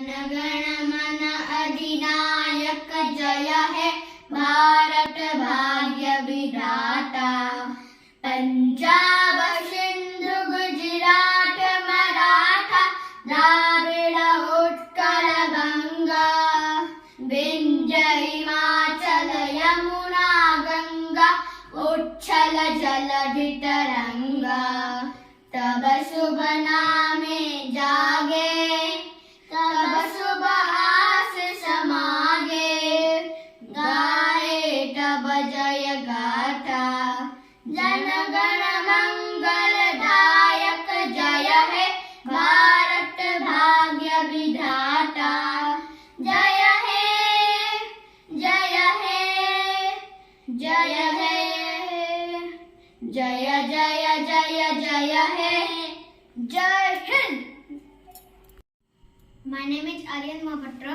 गण मन अधिनायक जय है भारत भाग्य विधाता। पंजाब सिंधु गुजरात मराठा द्राविड़ उत्कल गंगा विंध्य हिमाचल यमुना गंगा उच्छल जलधि तरंगा। तब शुभ नामे जागे तब शुभ आस समागे गाए तब जय गाथा। जन गण मंगल दायक जय है भारत भाग्य विधाता। जय है जय है जय है जय जय जय जय है जय Hind. My name is Aryan Mahapatra.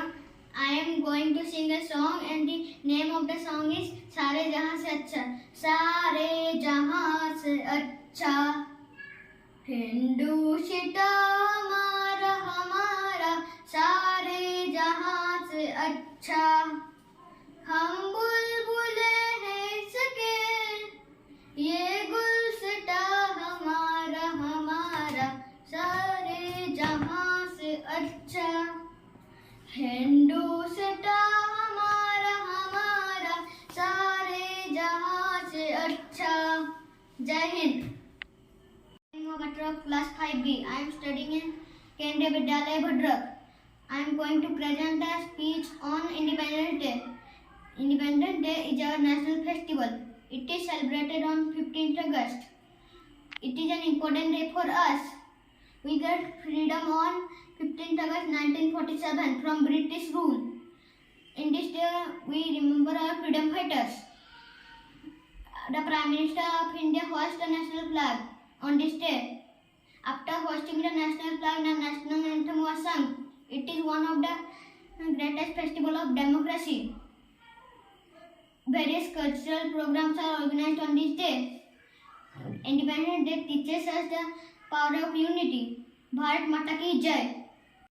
I am going to sing a song and the name of the song is सारे जहां से अच्छा। सारे जहां से अच्छा हिंदुस्तान हमारा हमारा सारे जहां से अच्छा। हम बुलबुले हैं इसके ये गुलसिता हमारा हमारा सारे जहां से अच्छा। हिंदुस्तान हमारा हमारा सारे जहां से अच्छा। जय Hind. Class 5B. I am studying in Kendriya Vidyalaya Bhadrak. I am going to present a speech on Independence Day. Independence Day is our national festival. It is celebrated on 15th August. It is an important day for us. We got freedom on 15th August 1947 from British rule. In this day, we remember our freedom fighters. The Prime Minister of India hoists the national flag on this day. After hoisting the national flag, the national anthem was sung. It is one of the greatest festivals of democracy. Various cultural programs are organized on this day. Independence Day teaches us the power of unity. Bharat Mata ki Jai.